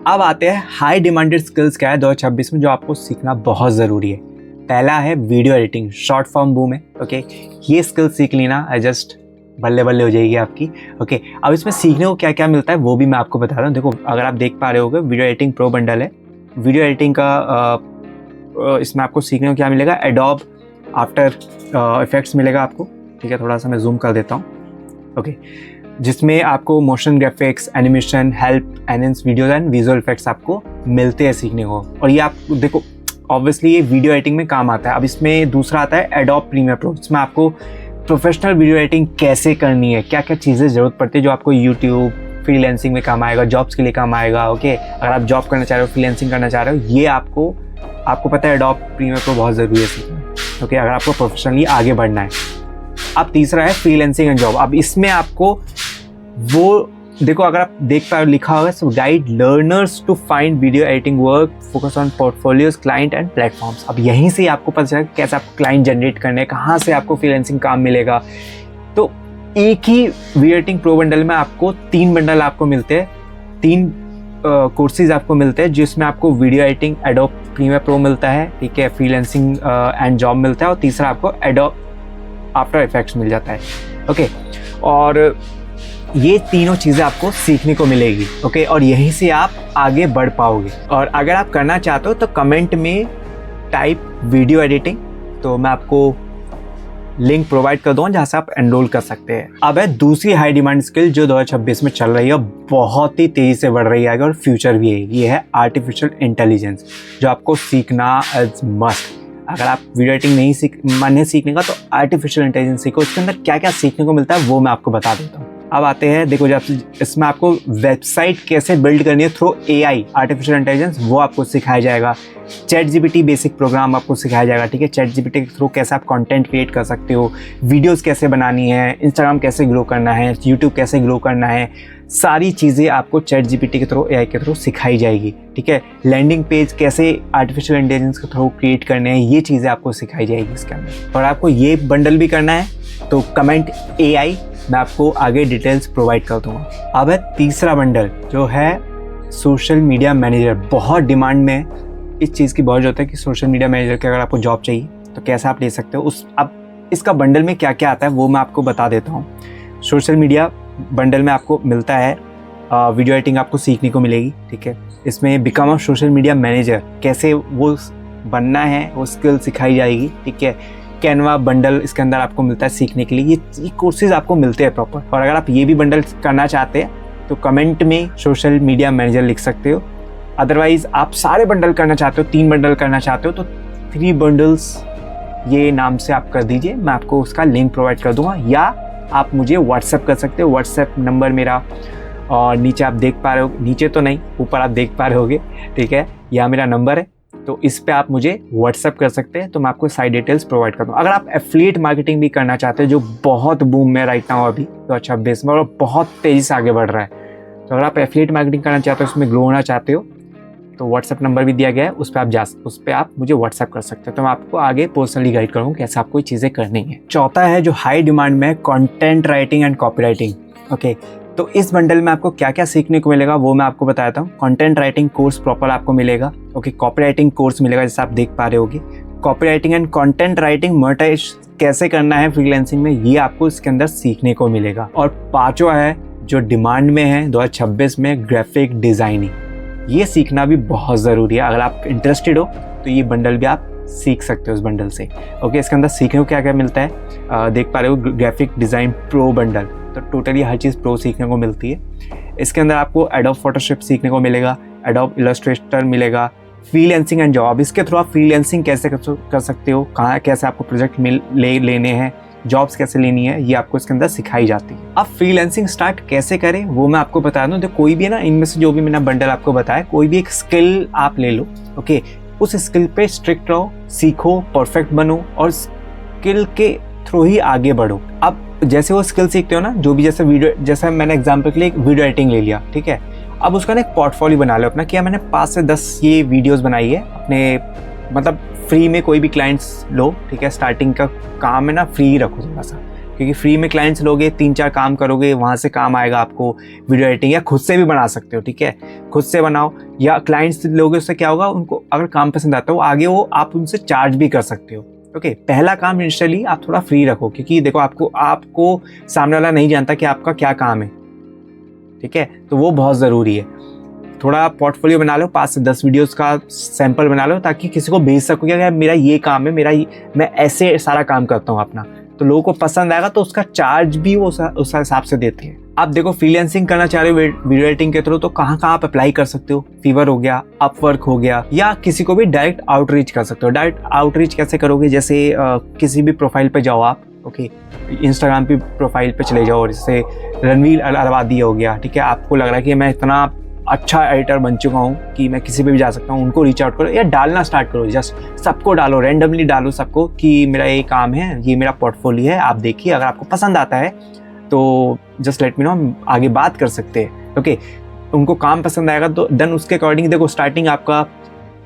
अब आते हैं हाई डिमांडेड स्किल्स क्या है 2026 में जो आपको सीखना बहुत ज़रूरी है। पहला है video editing, short form boom है। ओके, ये स्किल सीख लेना जस्ट बल्ले बल्ले हो जाएगी आपकी। ओके, अब इसमें सीखने को क्या क्या मिलता है वो भी मैं आपको बता रहा हूँ। देखो, अगर आप देख पा रहे होगे, वीडियो एडिटिंग प्रो बंडल है। वीडियो एडिटिंग का इसमें आपको सीखने को क्या मिलेगा, एडोब आफ्टर इफेक्ट्स मिलेगा आपको। ठीक है, थोड़ा सा मैं जूम कर देता हूँ। ओके, जिसमें आपको motion graphics, animation, help, enhance videos and visual effects आपको मिलते हैं सीखने को। और ये आप देखो, ऑब्वियसली ये वीडियो एडिटिंग में काम आता है। अब इसमें दूसरा आता है एडोब प्रीमियर प्रो, जिसमें आपको प्रोफेशनल वीडियो एडिटिंग कैसे करनी है, क्या क्या चीज़ें ज़रूरत पड़ती है जो आपको यूट्यूब, फ्रीलांसिंग में काम आएगा, जॉब्स के लिए काम आएगा। ओके, अगर आप जॉब करना चाह रहे हो, फ्रीलांसिंग करना चाह रहे हो, ये आपको पता है एडोब प्रीमियर प्रो बहुत ज़रूरी है सीखना। ओके, अगर आपको प्रोफेशनली आगे बढ़ना है। अब तीसरा है फ्रीलांसिंग एंड जॉब। अब इसमें आपको वो देखो, अगर आप देख पा लिखा होगा, so guide learners to find video editing work, focus on portfolios, client and platforms. अब यहीं से आपको पता चलेगा कैसे आप क्लाइंट जनरेट करने हैं, कहाँ से आपको फ्रीलांसिंग काम मिलेगा। तो एक ही वीडियो एडिटिंग प्रो बंडल में आपको 3 बंडल आपको मिलते हैं, 3 कोर्सेज आपको मिलते हैं, जिसमें आपको video editing Adobe Premiere Pro मिलता है, ठीक है, फ्रीलांसिंग एंड जॉब मिलता है, और तीसरा आपको एडोब आफ्टर इफेक्ट्स मिल जाता है। ओके, और ये तीनों चीज़ें आपको सीखने को मिलेगी। ओके, और यहीं से आप आगे बढ़ पाओगे। और अगर आप करना चाहते हो तो कमेंट में टाइप वीडियो एडिटिंग, तो मैं आपको लिंक प्रोवाइड कर दूँगा जहाँ से आप एनरोल कर सकते हैं। अब है दूसरी हाई डिमांड स्किल जो 2026 में चल रही है, बहुत ही तेज़ी से बढ़ रही है और फ्यूचर भी है। ये है आर्टिफिशियल इंटेलिजेंस, जो आपको सीखना एज मस्ट। अगर आप वीडियो एडिटिंग नहीं मन है सीखने का, तो आर्टिफिशियल इंटेलिजेंस सीखो। इसके अंदर क्या क्या सीखने को मिलता है वो मैं आपको बता देता हूँ। अब आते हैं, देखो, जब इसमें आपको वेबसाइट कैसे बिल्ड करनी है थ्रू एआई, आर्टिफिशियल इंटेलिजेंस, वो आपको सिखाया जाएगा। चैट जीपीटी बेसिक प्रोग्राम आपको सिखाया जाएगा। ठीक है, चैट जीपीटी के थ्रू कैसे आप कंटेंट क्रिएट कर सकते हो, वीडियोस कैसे बनानी है, इंस्टाग्राम कैसे ग्रो करना है, यूट्यूब कैसे ग्रो करना है, सारी चीज़ें आपको चैट जीपीटी के थ्रू, एआई के थ्रू सिखाई जाएगी। ठीक है, लैंडिंग पेज कैसे आर्टिफिशियल इंटेलिजेंस के थ्रू क्रिएट करने हैं, ये चीज़ें आपको सिखाई जाएगी इसके अंदर। और आपको ये बंडल भी करना है तो कमेंट एआई, मैं आपको आगे डिटेल्स प्रोवाइड कर दूंगा। अब है तीसरा बंडल जो है सोशल मीडिया मैनेजर। बहुत डिमांड में इस चीज़ की बहुत ज़रूरत है कि सोशल मीडिया मैनेजर की अगर आपको जॉब चाहिए तो कैसे आप ले सकते हो। अब इसका बंडल में क्या क्या आता है वो मैं आपको बता देता हूँ। सोशल मीडिया बंडल में आपको मिलता है वीडियो एडिटिंग आपको सीखने को मिलेगी। ठीक है, इसमें become a social media manager, कैसे वो बनना है वो स्किल सिखाई जाएगी। ठीक है, कैनवा बंडल इसके अंदर आपको मिलता है सीखने के लिए। ये कोर्सेज आपको मिलते हैं प्रॉपर। और अगर आप ये भी बंडल करना चाहते हैं तो कमेंट में सोशल मीडिया मैनेजर लिख सकते हो। अदरवाइज आप सारे बंडल करना चाहते हो, 3 बंडल करना चाहते हो, तो 3 बंडल्स ये नाम से आप कर दीजिए। मैं आपको उसका लिंक प्रोवाइड कर दूंगा, या आप मुझे व्हाट्सएप कर सकते हो। व्हाट्सएप नंबर मेरा और नीचे आप देख पा रहे हो, नीचे तो नहीं, ऊपर आप देख पा रहे होगे। ठीक है, यह मेरा नंबर है, तो इस पे आप मुझे व्हाट्सएप कर सकते हैं, तो मैं आपको सारी डिटेल्स प्रोवाइड कर दूँ। अगर आप एफिलिएट मार्केटिंग भी करना चाहते हैं, जो बहुत बूम में राइट नाउ अभी 2026 में, और बहुत तेज़ी से आगे बढ़ रहा है, तो अगर आप एफिलिएट मार्केटिंग करना चाहते हो, उसमें ग्रो होना चाहते हो, तो व्हाट्सएप नंबर भी दिया गया है, उस पर आप मुझे व्हाट्सएप कर सकते हो। तो मैं आपको आगे पर्सनली गाइड करूँगा कैसे आपको ये चीज़ें करनी है। चौथा है जो हाई डिमांड में, content writing and copy writing. Okay, तो इस बंडल में आपको क्या क्या सीखने को मिलेगा वो मैं आपको बताता हूँ। कंटेंट राइटिंग कोर्स प्रॉपर आपको मिलेगा। ओके, कॉपी राइटिंग कोर्स मिलेगा, जैसे आप देख पा रहे होगे। Copywriting and content writing monetise कैसे करना है फ्रीलांसिंग में, ये आपको इसके अंदर सीखने को मिलेगा। और पांचवा है जो डिमांड में है 2026 में, ग्राफिक डिज़ाइनिंग। ये सीखना भी बहुत ज़रूरी है। अगर आप इंटरेस्टेड हो तो ये बंडल भी आप सीख सकते हो इस बंडल से। ओके, इसके अंदर सीखने को क्या क्या मिलता है, देख पा रहे हो, ग्राफिक डिज़ाइन प्रो बंडल, तो टोटली हर चीज़ प्रो सीखने को मिलती है। इसके अंदर आपको एडोब फोटोशॉप सीखने को मिलेगा, एडोब इलस्ट्रेटर मिलेगा, फ्रीलांसिंग एंड जॉब, इसके थ्रू आप फ्रीलांसिंग कैसे कर सकते हो, कहाँ कैसे आपको प्रोजेक्ट लेने हैं, जॉब्स कैसे लेनी है, ये आपको इसके अंदर सिखाई जाती है। अब फ्रीलांसिंग स्टार्ट कैसे करें वो मैं आपको बता दूँ। तो कोई भी है ना, इनमें से जो भी मैंने बंडल आपको बताया, कोई भी एक स्किल आप ले लो। ओके, उस स्किल पे स्ट्रिक्ट रहो, सीखो, परफेक्ट बनो, और स्किल के थ्रू ही आगे बढ़ो। अब जैसे वो स्किल सीखते हो ना, जो भी, जैसे मैंने एग्जांपल के लिए एक वीडियो एडिटिंग ले लिया। ठीक है, अब उसका ना एक पोर्टफोलियो बना लो अपना, क्या मैंने 5 से 10 ये वीडियोस बनाई है अपने, मतलब फ्री में कोई भी क्लाइंट्स लो। ठीक है, स्टार्टिंग का काम है ना, फ्री रखो थोड़ा सा, क्योंकि फ्री में क्लाइंट्स लोगे, 3-4 काम करोगे, वहाँ से काम आएगा आपको। वीडियो एडिटिंग या खुद से भी बना सकते हो, ठीक है, खुद से बनाओ या क्लाइंट्स लोगे, उससे क्या होगा, उनको अगर काम पसंद आता है वो आगे वो आप उनसे चार्ज भी कर सकते हो। ओके, पहला काम इनिशियली आप थोड़ा फ्री रखो, क्योंकि देखो आपको सामने वाला नहीं जानता कि आपका क्या काम है, ठीक है, तो वो बहुत ज़रूरी है। थोड़ा पोर्टफोलियो बना लो, 5 से 10 वीडियोस का सैंपल बना लो, ताकि किसी को भेज सको कि यार मेरा ये काम है, मैं ऐसे सारा काम करता हूँ अपना, तो लोगों को पसंद आएगा तो उसका चार्ज भी वो उस हिसाब से देते हैं। आप देखो फ्रीलांसिंग करना चाह रहे हो वीडियो एडिटिंग के थ्रू, तो कहाँ आप अप्लाई कर सकते हो, फीवर हो गया, अपवर्क हो गया, या किसी को भी डायरेक्ट आउटरीच कर सकते हो। डायरेक्ट आउटरीच कैसे करोगे, जैसे किसी भी प्रोफाइल पे जाओ आप, ओके, इंस्टाग्राम की प्रोफाइल पे चले जाओ, जैसे रणवीर अलाहाबादी हो गया, ठीक है, आपको लग रहा है कि मैं इतना अच्छा एडिटर बन चुका हूँ कि मैं किसी पे भी जा सकता हूँ, उनको रीच आउट करो या डालना स्टार्ट करो, जस्ट सबको डालो, रैंडमली डालो सबको कि मेरा ये काम है, ये मेरा पोर्टफोलियो है, आप देखिए, अगर आपको पसंद आता है तो जस्ट लेट मी नो, हम आगे बात कर सकते हैं। ओके, उनको काम पसंद आएगा तो देन उसके अकॉर्डिंग देखो स्टार्टिंग आपका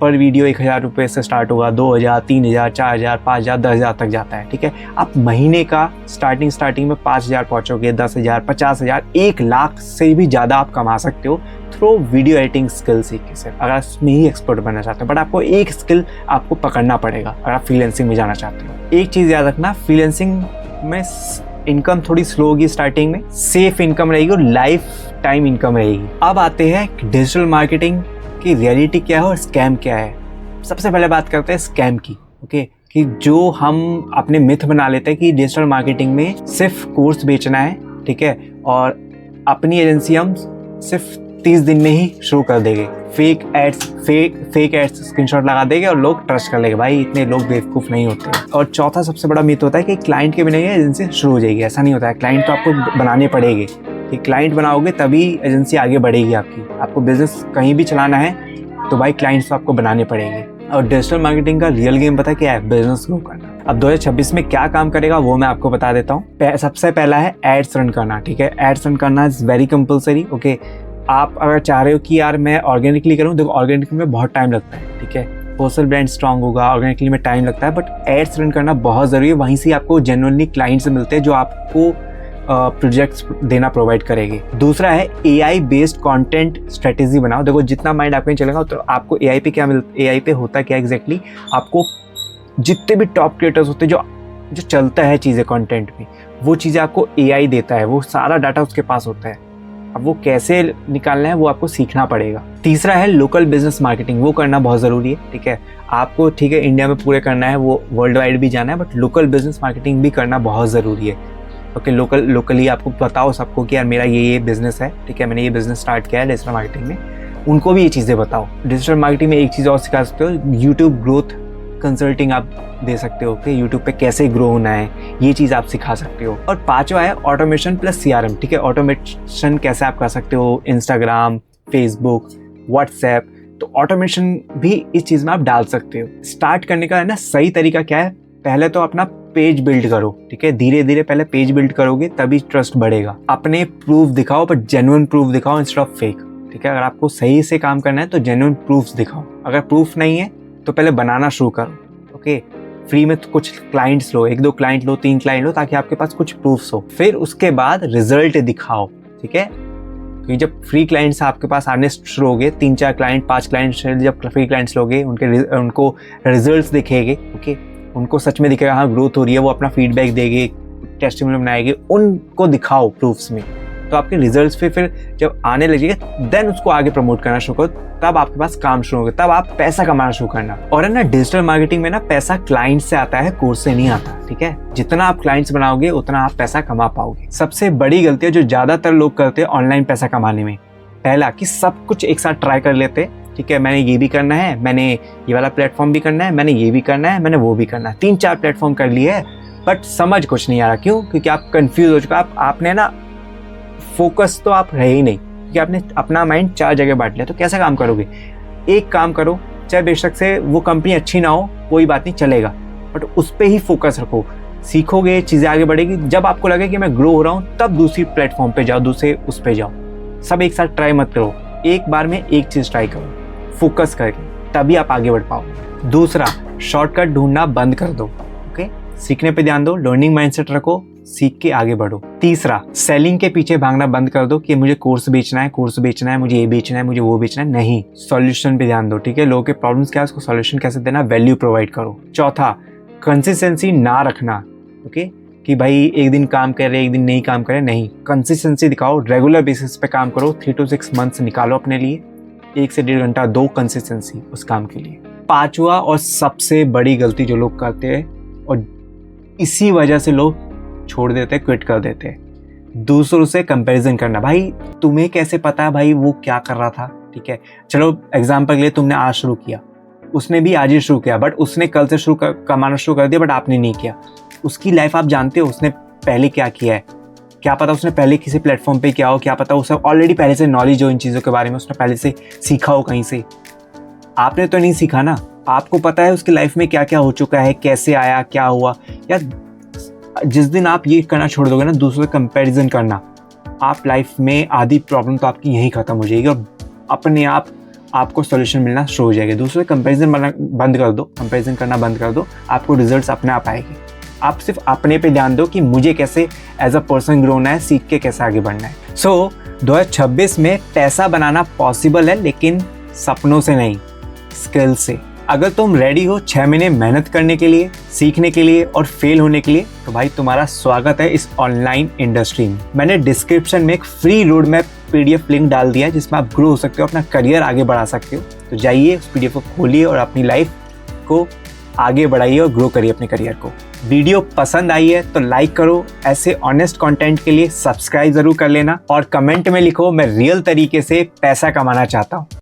पर वीडियो 1000 रुपये से स्टार्ट होगा, 2000, 3000, 4000, 5000, 10,000 तक जाता है, ठीक है। आप महीने का स्टार्टिंग में 5000 पहुँचोगे, 10,000, 50,000, 1 लाख से भी ज़्यादा आप कमा सकते हो थ्रू वीडियो एडिटिंग स्किल सीख के सिर्फ, अगर उसमें ही एक्सपर्ट बनना चाहते हो। बट आपको एक स्किल आपको पकड़ना पड़ेगा अगर आप फ्रीलांसिंग में जाना चाहते हो। एक चीज़ याद रखना, फ्रीलांसिंग में इनकम थोड़ी स्लो होगी स्टार्टिंग में, सेफ इनकम रहेगी और लाइफ टाइम इनकम रहेगी। अब आते हैं डिजिटल मार्केटिंग की रियलिटी क्या है और स्कैम क्या है। सबसे पहले बात करते हैं स्कैम की, ओके, कि जो हम अपने मिथ बना लेते हैं कि डिजिटल मार्केटिंग में सिर्फ कोर्स बेचना है, ठीक है, और अपनी एजेंसी हम सिर्फ 30 दिन में ही शुरू कर देंगे, फेक एड्स स्क्रीनशॉट लगा देंगे और लोग ट्रस्ट कर लेंगे। भाई इतने लोग बेवकूफ़ नहीं होते। और चौथा सबसे बड़ा मिथ होता है कि क्लाइंट के बिना ये एजेंसी शुरू हो जाएगी। ऐसा नहीं होता है, क्लाइंट तो आपको बनाने पड़ेंगे, कि क्लाइंट बनाओगे तभी एजेंसी आगे बढ़ेगी आपकी। आपको बिजनेस कहीं भी चलाना है तो भाई क्लाइंट्स तो आपको बनाने पड़ेंगे। और डिजिटल मार्केटिंग का रियल गेम पता क्या है, बिजनेस ग्रो करना। अब 2026 में क्या काम करेगा वो मैं आपको बता देता हूँ। सबसे पहला है एड्स रन करना, ठीक है, एड्स रन करना इज़ वेरी कंपलसरी। ओके, आप अगर चाह रहे हो कि यार मैं ऑर्गेनिकली करूँ, देखो ऑर्गेनिकली में बहुत टाइम लगता है, ठीक है, पर्सनल ब्रांड स्ट्रांग होगा, ऑर्गेनिकली में टाइम लगता है, बट एड्स रन करना बहुत ज़रूरी है। वहीं से आपको जेन्युइनली क्लाइंट्स मिलते हैं जो आपको प्रोजेक्ट्स देना प्रोवाइड करेंगे। दूसरा है AI बेस्ड कंटेंट स्ट्रेटेजी बनाओ। देखो जितना माइंड आपको चलेगा तो आपको AI पे क्या AI पे होता क्या एग्जैक्टली, आपको जितने भी टॉप क्रिएटर्स होते हैं जो चलता है चीज़ें कंटेंट में, वो चीज़ें आपको AI देता है, वो सारा डाटा उसके पास होता है। अब वो कैसे निकालना है वो आपको सीखना पड़ेगा। तीसरा है लोकल बिजनेस मार्केटिंग, वो करना बहुत ज़रूरी है, ठीक है, आपको, ठीक है, इंडिया में पूरे करना है, वो वर्ल्ड वाइड भी जाना है, बट लोकल बिजनेस मार्केटिंग भी करना बहुत ज़रूरी है। ओके, लोकली आपको बताओ सबको कि यार मेरा ये बिज़नेस है, ठीक है, मैंने ये बिज़नेस स्टार्ट किया है डिजिटल मार्केटिंग में, उनको भी ये चीज़ें बताओ। डिजिटल मार्केटिंग में एक चीज़ और सिखा सकते हो, यूट्यूब ग्रोथ कंसल्टिंग आप दे सकते हो कि यूट्यूब पे कैसे ग्रो होना है, ये चीज़ आप सिखा सकते हो। और पांचवा है ऑटोमेशन प्लस CRM, ठीक है, ऑटोमेशन कैसे आप कर सकते हो, इंस्टाग्राम, फेसबुक, व्हाट्सएप, तो ऑटोमेशन भी इस चीज़ में आप डाल सकते हो। स्टार्ट करने का है ना सही तरीका क्या है, पहले तो अपना पेज बिल्ड करो, ठीक है, धीरे धीरे पहले पेज बिल्ड करोगे तभी ट्रस्ट बढ़ेगा। अपने प्रूफ दिखाओ, बट जेन्युइन प्रूफ दिखाओ इंस्टेड ऑफ फेक, ठीक है, अगर आपको सही से काम करना है तो जेन्युइन प्रूफ दिखाओ। अगर प्रूफ नहीं है तो पहले बनाना शुरू करो। ओके, फ्री में तो कुछ क्लाइंट्स लो, 1-2 क्लाइंट लो, 3 क्लाइंट लो, ताकि आपके पास कुछ प्रूफ्स हो, फिर उसके बाद रिजल्ट दिखाओ, ठीक है, क्योंकि जब फ्री क्लाइंट्स आपके पास आने शुरू हो गए, 3-4 क्लाइंट, 5 क्लाइंट, जब फ्री क्लाइंट्स लोगे उनको रिजल्ट्स दिखेंगे, ओके, उनको सच में दिखेगा हाँ ग्रोथ हो रही है, वो अपना फीडबैक देंगे, टेस्टिमोनियल बनाएंगे, उनको दिखाओ प्रूफ्स में, तो आपके रिजल्ट्स फिर जब आने लगेगा देन उसको आगे प्रमोट करना शुरू करो, तब आपके पास काम शुरू होगा, तब आप पैसा कमाना शुरू करना। और है ना डिजिटल मार्केटिंग में ना पैसा क्लाइंट से आता है, कोर्स से नहीं आता, ठीक है, जितना आप क्लाइंट्स बनाओगे उतना आप पैसा कमा पाओगे। सबसे बड़ी गलती है जो ज्यादातर लोग करते हैं ऑनलाइन पैसा कमाने में, पहला कि सब कुछ एक साथ ट्राई कर लेते, ठीक है, मैंने ये भी करना है, मैंने ये वाला प्लेटफॉर्म भी करना है, मैंने ये भी करना है, मैंने वो भी करना है, 3-4 प्लेटफॉर्म कर लिए है, बट समझ कुछ नहीं आ रहा। क्यों? क्योंकि आप कंफ्यूज हो चुका, आपने ना फोकस तो आप रहे ही नहीं, क्योंकि आपने अपना माइंड 4 जगह बांट लिया। तो कैसे काम करोगे? एक काम करो, चाहे बेशक से वो कंपनी अच्छी ना हो, कोई बात नहीं, चलेगा, बट उस पर ही फोकस रखो, सीखोगे, चीज़ें आगे बढ़ेगी। जब आपको लगे कि मैं ग्रो हो रहा हूँ तब दूसरी प्लेटफॉर्म पे जाओ, दूसरे उस पे जाओ, सब एक साथ ट्राई मत करो, एक बार में एक चीज़ ट्राई करो फोकस करके, तभी आप आगे बढ़ पाओगे। दूसरा, शॉर्टकट ढूंढना बंद कर दो, ओके, सीखने पे ध्यान दो, लर्निंग माइंडसेट रखो, सीख के आगे बढ़ो। तीसरा, सेलिंग के पीछे भागना बंद कर दो कि मुझे कोर्स बेचना है, मुझे ये बेचना है, मुझे वो बेचना है। नहीं, सॉल्यूशन पे ध्यान दो, ठीक है। लोगों के प्रॉब्लम्स क्या है, उसको सॉल्यूशन कैसे देना, वैल्यू प्रोवाइड करो। चौथा, कंसिस्टेंसी ना रखना, ओके, कि भाई एक दिन काम कर रहे, एक दिन नहीं काम करे, नहीं, कंसिस्टेंसी दिखाओ, रेगुलर बेसिस पे काम करो। 3 to 6 मंथ्स निकालो अपने लिए, 1 से 1.5 घंटा दो कंसिस्टेंसी उस काम के लिए। पांचवा और सबसे बड़ी गलती जो लोग करते हैं और इसी वजह से लोग छोड़ देते, क्विट कर देते, दूसरों से कंपैरिजन करना। भाई तुम्हें कैसे पता है भाई वो क्या कर रहा था, ठीक है। चलो एग्जांपल के लिए तुमने आज शुरू किया, उसने भी आज ही शुरू किया, बट उसने कल से कमाना शुरू कर दिया, बट आपने नहीं किया। उसकी लाइफ आप जानते हो, उसने पहले क्या किया है, क्या पता उसने पहले किसी प्लेटफॉर्म पे किया हो, क्या पता उसे ऑलरेडी पहले से नॉलेज हो इन चीज़ों के बारे में, उसने पहले से सीखा हो कहीं से। आपने तो नहीं सीखा ना, आपको पता है उसकी लाइफ में क्या क्या हो चुका है, कैसे आया, क्या हुआ। यार जिस दिन आप ये करना छोड़ दोगे ना, दूसरों से कंपैरिजन करना, आप लाइफ में आधी प्रॉब्लम तो आपकी यहीं ख़त्म हो जाएगी और अपने आप आपको सॉल्यूशन मिलना शुरू हो जाएगा। दूसरों से कंपैरिजन बंद कर दो, कंपैरिजन करना बंद कर दो, आपको रिजल्ट्स अपने आप आएंगे। आप सिर्फ अपने पे ध्यान दो कि मुझे कैसे एज अ पर्सन ग्रो होना है, सीख के कैसे आगे बढ़ना है। सो 2026 में पैसा बनाना पॉसिबल है, लेकिन सपनों से नहीं, स्किल से। अगर तुम रेडी हो 6 महीने मेहनत करने के लिए, सीखने के लिए और फेल होने के लिए, तो भाई तुम्हारा स्वागत है इस ऑनलाइन इंडस्ट्री में। मैंने डिस्क्रिप्शन में एक free road map PDF link डाल दिया है जिसमें आप ग्रो हो सकते हो, अपना करियर आगे बढ़ा सकते हो। तो जाइए उस PDF को खोलिए और अपनी लाइफ को आगे बढ़ाइए और ग्रो करिए अपने करियर को। वीडियो पसंद आई है तो लाइक करो, ऐसे ऑनेस्ट कंटेंट के लिए सब्सक्राइब जरूर कर लेना और कमेंट में लिखो मैं रियल तरीके से पैसा कमाना चाहता हूँ।